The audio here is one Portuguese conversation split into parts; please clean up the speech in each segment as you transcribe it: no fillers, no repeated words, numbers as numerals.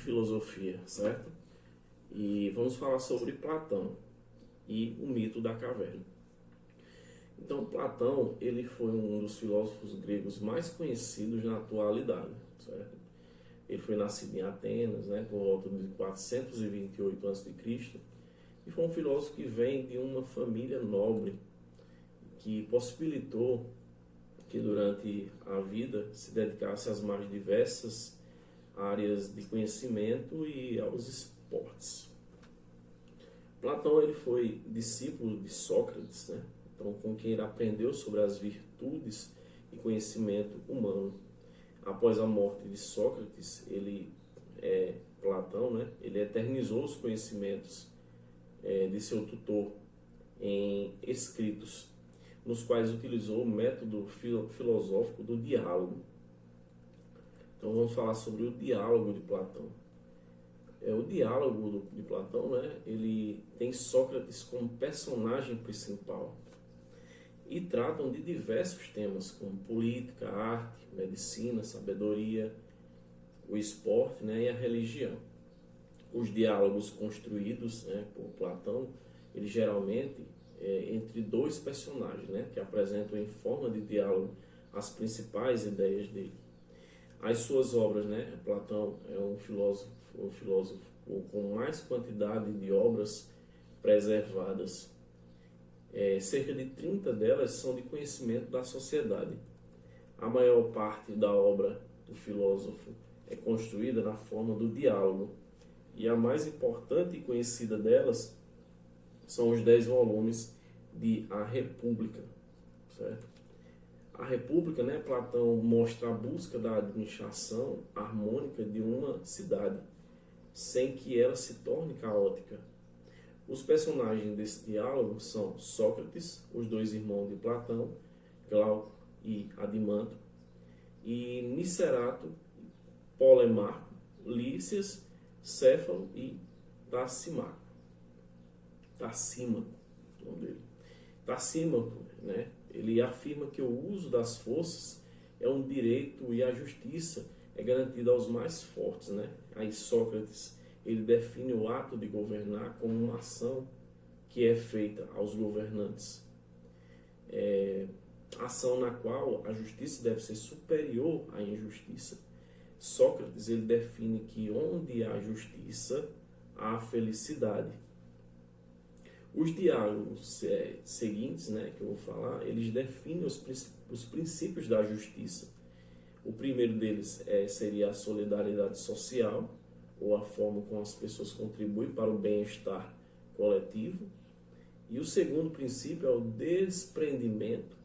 filosofia, certo? E vamos falar sobre Platão e o mito da caverna. Então, Platão, ele foi um dos filósofos gregos mais conhecidos na atualidade, certo? Ele foi nascido em Atenas, por volta de 428 a.C. E foi um filósofo que vem de uma família nobre, que possibilitou que durante a vida se dedicasse às mais diversas áreas de conhecimento e aos esportes. Platão ele foi discípulo de Sócrates, então com quem ele aprendeu sobre as virtudes e conhecimento humano. Após a morte de Sócrates, Platão, ele eternizou os conhecimentos de seu tutor em escritos, nos quais utilizou o método filosófico do diálogo. Então vamos falar sobre o diálogo de Platão. O diálogo de Platão, ele tem Sócrates como personagem principal e tratam de diversos temas como política, arte, medicina, sabedoria, o esporte, e a religião. Os diálogos construídos por Platão, eles geralmente entre dois personagens, que apresentam em forma de diálogo as principais ideias dele. As suas obras, Platão é um filósofo com mais quantidade de obras preservadas. Cerca de 30 delas são de conhecimento da sociedade. A maior parte da obra do filósofo é construída na forma do diálogo. E a mais importante e conhecida delas são os 10 volumes de A República, certo? A República, Platão mostra a busca da administração harmônica de uma cidade, sem que ela se torne caótica. Os personagens desse diálogo são Sócrates, os dois irmãos de Platão, Glauco e Adimanto, e Nicerato, Polemarco, Lísias, Céfalo e Trasímaco, o nome dele. Trasímaco, ele afirma que o uso das forças é um direito e a justiça é garantida aos mais fortes, Aí Sócrates, ele define o ato de governar como uma ação que é feita aos governantes. Ação na qual a justiça deve ser superior à injustiça. Sócrates, ele define que onde há justiça, há felicidade. Os diálogos seguintes, que eu vou falar, eles definem os princípios da justiça. O primeiro deles seria a solidariedade social, ou a forma como as pessoas contribuem para o bem-estar coletivo. E o segundo princípio é o desprendimento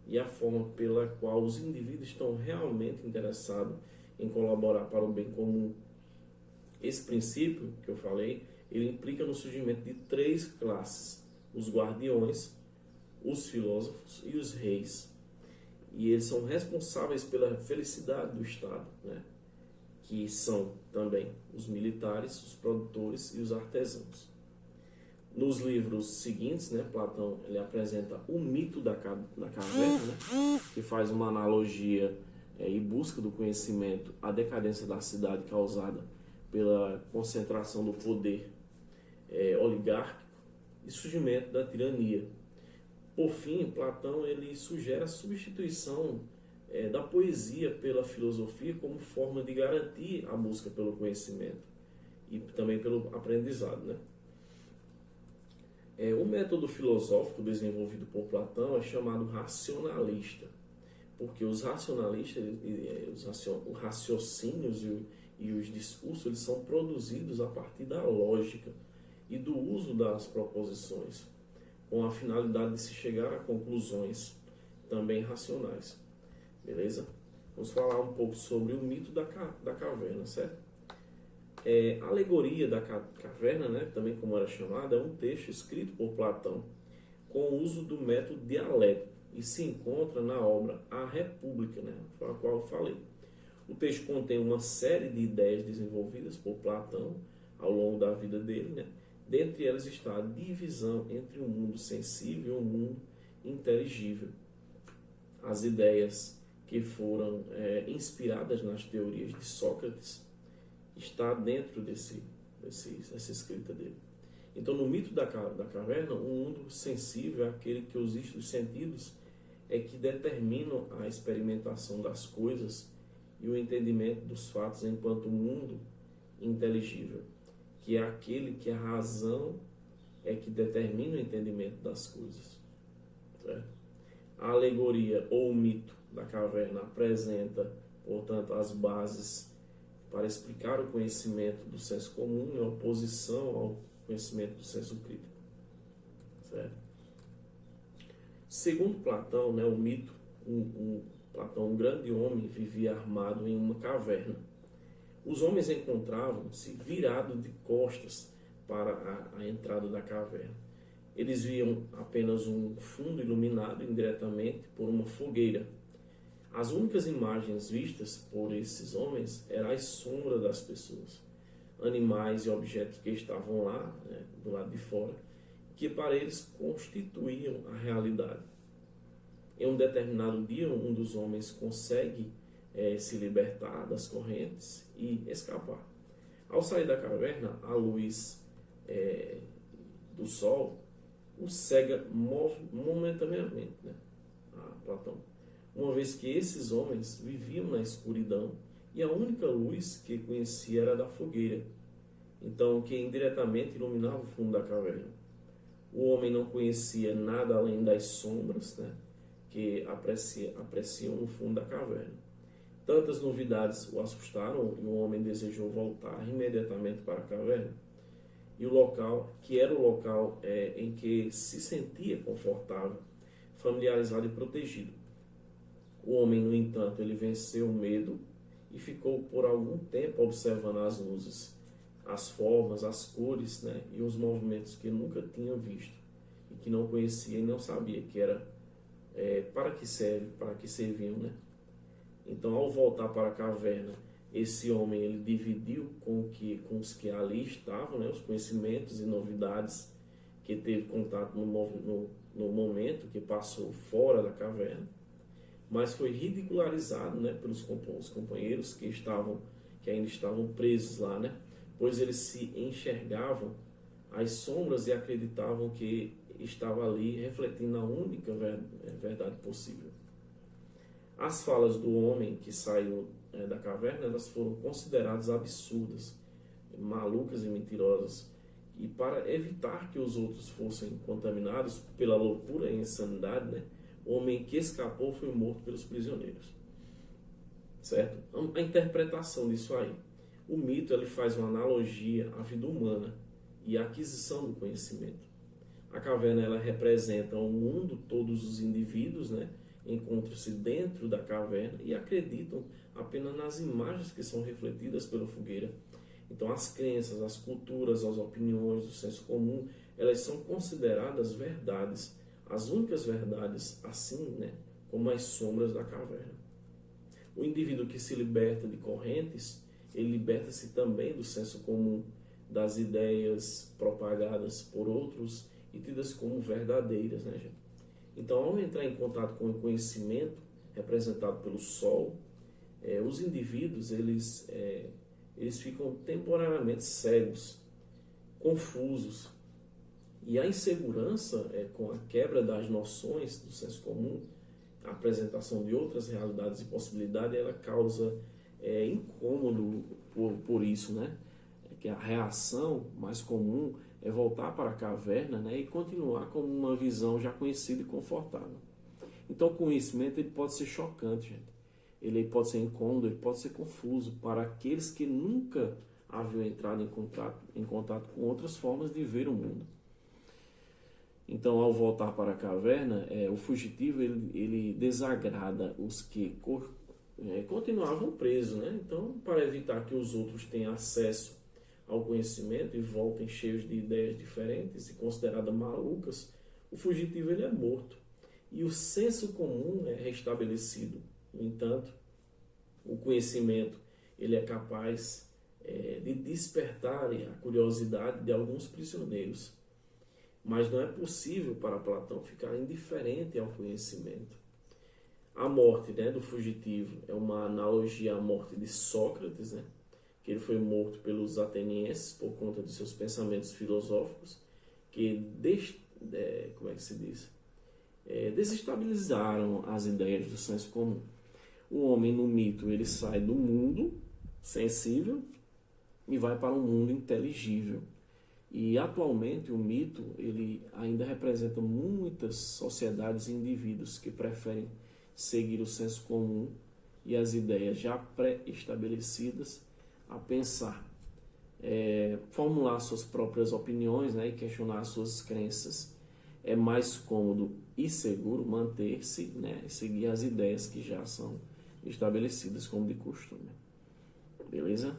e a forma pela qual os indivíduos estão realmente interessados em colaborar para o bem comum. Esse princípio que eu falei, ele implica no surgimento de 3 classes: os guardiões, os filósofos e os reis. E eles são responsáveis pela felicidade do Estado, que são também os militares, os produtores e os artesãos. Nos livros seguintes, Platão ele apresenta o mito da caverna, que faz uma analogia e busca do conhecimento à decadência da cidade causada pela concentração do poder oligárquico e surgimento da tirania. Por fim, Platão ele sugere a substituição da poesia pela filosofia como forma de garantir a busca pelo conhecimento e também pelo aprendizado. O método filosófico desenvolvido por Platão é chamado racionalista, porque os racionalistas, os raciocínios e os discursos, eles são produzidos a partir da lógica e do uso das proposições, com a finalidade de se chegar a conclusões também racionais. Beleza? Vamos falar um pouco sobre o mito da caverna, certo? A alegoria da caverna, também como era chamada, é um texto escrito por Platão com o uso do método dialético e se encontra na obra A República, a qual eu falei. O texto contém uma série de ideias desenvolvidas por Platão ao longo da vida dele, Dentre elas está a divisão entre o mundo sensível e o mundo inteligível. As ideias que foram inspiradas nas teorias de Sócrates está dentro dessa escrita dele. Então, no mito da caverna, o mundo sensível é aquele que os sentidos é que determinam a experimentação das coisas e o entendimento dos fatos enquanto mundo inteligível, que é aquele que a razão é que determina o entendimento das coisas. Certo? A alegoria ou o mito da caverna apresenta, portanto, as bases para explicar o conhecimento do senso comum em oposição ao conhecimento do senso crítico. Certo? Segundo Platão, o mito, Platão, um grande homem, vivia armado em uma caverna. Os homens encontravam-se virados de costas para a entrada da caverna. Eles viam apenas um fundo iluminado indiretamente por uma fogueira. As únicas imagens vistas por esses homens eram as sombras das pessoas, animais e objetos que estavam lá, do lado de fora, que para eles constituíam a realidade. Em um determinado dia, um dos homens consegue se libertar das correntes e escapar. Ao sair da caverna, a luz do sol o cega momentaneamente, a Platão, uma vez que esses homens viviam na escuridão e a única luz que conhecia era da fogueira, então que indiretamente iluminava o fundo da caverna. O homem não conhecia nada além das sombras, que apreciam no fundo da caverna. Tantas novidades o assustaram e o homem desejou voltar imediatamente para a caverna, e o local, que era o local em que se sentia confortável, familiarizado e protegido. O homem, no entanto, ele venceu o medo e ficou por algum tempo observando as luzes, as formas, as cores, e os movimentos que nunca tinha visto e que não conhecia e não sabia que era para que serviam. Então, ao voltar para a caverna, esse homem ele dividiu com os que ali estavam, os conhecimentos e novidades que teve contato no momento que passou fora da caverna, mas foi ridicularizado pelos companheiros que ainda estavam presos lá, pois eles se enxergavam as sombras e acreditavam que estava ali refletindo a única verdade possível. As falas do homem que saiu da caverna, elas foram consideradas absurdas, malucas e mentirosas, e para evitar que os outros fossem contaminados pela loucura e insanidade, o homem que escapou foi morto pelos prisioneiros. Certo? A interpretação disso aí. O mito ele faz uma analogia à vida humana e à aquisição do conhecimento. A caverna ela representa o mundo, todos os indivíduos, encontram-se dentro da caverna e acreditam apenas nas imagens que são refletidas pela fogueira. Então as crenças, as culturas, as opiniões do senso comum, elas são consideradas verdades, as únicas verdades, assim, como as sombras da caverna. O indivíduo que se liberta de correntes, ele liberta-se também do senso comum, das ideias propagadas por outros e tidas como verdadeiras, gente? Então, ao entrar em contato com o conhecimento representado pelo sol, os indivíduos eles ficam temporariamente cegos, confusos, e a insegurança com a quebra das noções do senso comum, a apresentação de outras realidades e possibilidades, ela causa incômodo por isso, que a reação mais comum é voltar para a caverna e continuar com uma visão já conhecida e confortável. Então o conhecimento ele pode ser chocante, gente. Ele pode ser incômodo, ele pode ser confuso para aqueles que nunca haviam entrado em contato com outras formas de ver o mundo. Então, ao voltar para a caverna, o fugitivo ele desagrada os que continuavam presos. Então, para evitar que os outros tenham acesso ao conhecimento e voltem cheios de ideias diferentes e consideradas malucas, o fugitivo ele é morto e o senso comum é restabelecido. No entanto, o conhecimento ele é capaz de despertar a curiosidade de alguns prisioneiros, mas não é possível para Platão ficar indiferente ao conhecimento. A morte do fugitivo é uma analogia à morte de Sócrates, que ele foi morto pelos atenienses por conta de seus pensamentos filosóficos, que como é que se diz? Desestabilizaram as ideias do senso comum. O homem no mito ele sai do mundo sensível e vai para um mundo inteligível. E atualmente o mito ele ainda representa muitas sociedades e indivíduos que preferem seguir o senso comum e as ideias já pré-estabelecidas a pensar, formular suas próprias opiniões, né, e questionar suas crenças. É mais cômodo e seguro manter-se, né, e seguir as ideias que já são estabelecidas como de costume. Beleza?